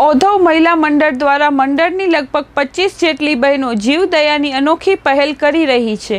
ઓધવ મહિલા મંડળ દ્વારા મંડળની લગભગ 25 જેટલી બહેનો જીવદયાની અનોખી પહેલ કરી રહી છે।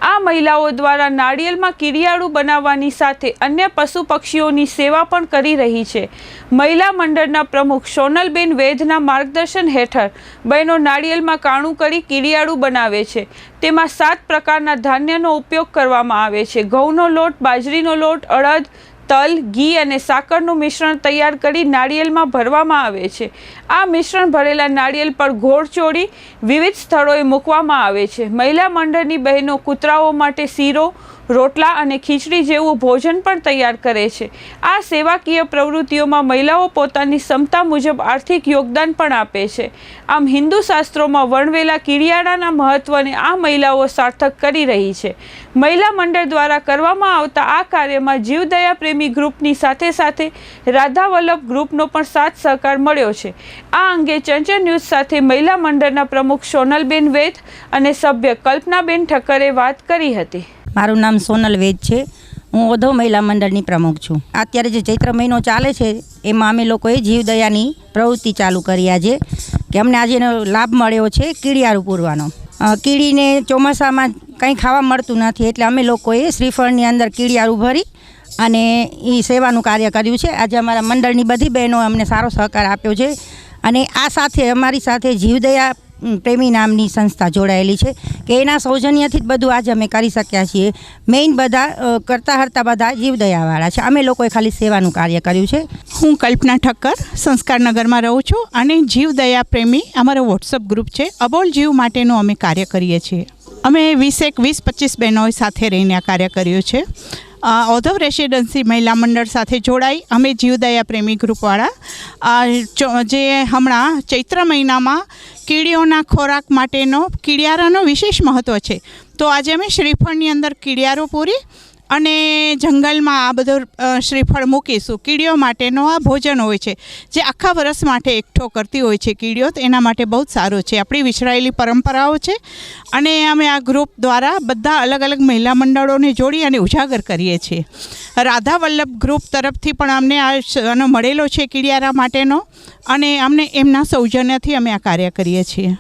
આ મહિલાઓ દ્વારા નાળિયેરમાં કીડિયાળું બનાવવાની સાથે અન્ય પશુ પક્ષીઓની સેવા પણ કરી રહી છે। મહિલા મંડળના પ્રમુખ સોનલબેન વૈદના માર્ગદર્શન હેઠળ બહેનો નાળિયેરમાં કાણું કરી કીડિયાળું બનાવે છે। તેમાં 7 પ્રકારના ધાન્યનો ઉપયોગ કરવામાં આવે છે। ઘઉંનો લોટ, બાજરીનો લોટ, અડદ, તલ, ઘી અને સાકરનું મિશ્રણ તૈયાર કરી નાળિયેરમાં ભરવામાં આવે છે। આ મિશ્રણ ભરેલા નાળિયેર પર ગોળ ચોળી વિવિધ સ્થળોએ મૂકવામાં આવે છે। મહિલા મંડળની બહેનો કૂતરાઓ માટે શીરો, રોટલા અને ખીચડી જેવું ભોજન પણ તૈયાર કરે છે। આ સેવાકીય પ્રવૃત્તિઓમાં મહિલાઓ પોતાની ક્ષમતા મુજબ આર્થિક યોગદાન પણ આપે છે। આમ હિન્દુ શાસ્ત્રોમાં વર્ણવેલા કીડિયાળાના મહત્વને આ મહિલાઓ સાર્થક કરી રહી છે। મહિલા મંડળ દ્વારા કરવામાં આવતા આ કાર્યમાં જીવદયા પ્રેમી ગ્રુપની સાથે સાથે રાધા વલ્લભ ગ્રુપનો પણ સાથ સહકાર મળ્યો છે। આ અંગે ચંચળ ન્યૂઝ સાથે મહિલા મંડળના પ્રમુખ સોનલબેન વૈદ અને સભ્ય કલ્પનાબેન ઠક્કરે વાત કરી હતી। મારું નામ સોનલ વૈદ છે। હું ઓધવ મહિલા મંડળની પ્રમુખ છું। અત્યારે જે ચૈત્ર મહિનો ચાલે છે એમાં અમે લોકોએ જીવદયાની પ્રવૃત્તિ ચાલુ કરી આજે કે અમને આજે એનો લાભ મળ્યો છે કીડિયાળું પૂરવાનો। કીડીને ચોમાસામાં કંઈ ખાવા મળતું નથી એટલે અમે લોકોએ શ્રીફળની અંદર કીડિયાળું ભરી અને એ સેવાનું કાર્ય કર્યું છે। આજે અમારા મંડળની બધી બહેનો અમને સારો સહકાર આપ્યો છે અને આ સાથે અમારી સાથે જીવદયા પ્રેમી નામની સંસ્થા જોડાયેલી છે કે એના સૌજન્યથી જ બધું આજે અમે કરી શક્યા છીએ। મેઇન બધા કરતા હરતા બધા જીવદયાવાળા છે, અમે લોકોએ ખાલી સેવાનું કાર્ય કર્યું છે। હું કલ્પના ઠક્કર સંસ્કારનગરમાં રહું છું અને જીવદયા પ્રેમી અમારો વોટ્સઅપ ગ્રુપ છે। અબોલ જીવ માટેનું અમે કાર્ય કરીએ છીએ। અમે 20-25 બહેનો સાથે રહીને આ કાર્ય કર્યું છે। ઓધવ રેસિડેન્સી મહિલા મંડળ સાથે જોડાઈ અમે જીવદયા પ્રેમી ગ્રુપવાળા જે હમણાં ચૈત્ર મહિનામાં કીડીઓના ખોરાક માટેનો કીડિયારાનો વિશેષ મહત્ત્વ છે, તો આજે અમે શ્રીફળની અંદર કીડિયારો પૂરી અને જંગલમાં આ બધું શ્રીફળ મૂકીશું। કીડીઓ માટેનો આ ભોજન હોય છે જે આખા વર્ષ માટે એકઠો કરતી હોય છે કીડીઓ, તો એના માટે બહુ જ સારું છે, આપણી વિસરાયેલી પરંપરાઓ છે અને અમે આ ગ્રુપ દ્વારા બધા અલગ અલગ મહિલા મંડળોને જોડી અને ઉજાગર કરીએ છીએ। રાધા વલ્લભ ગ્રુપ તરફથી પણ અમને આનો મળેલો છે કીડિયારા માટેનો અને અમને એમના સૌજન્યથી અમે આ કાર્ય કરીએ છીએ।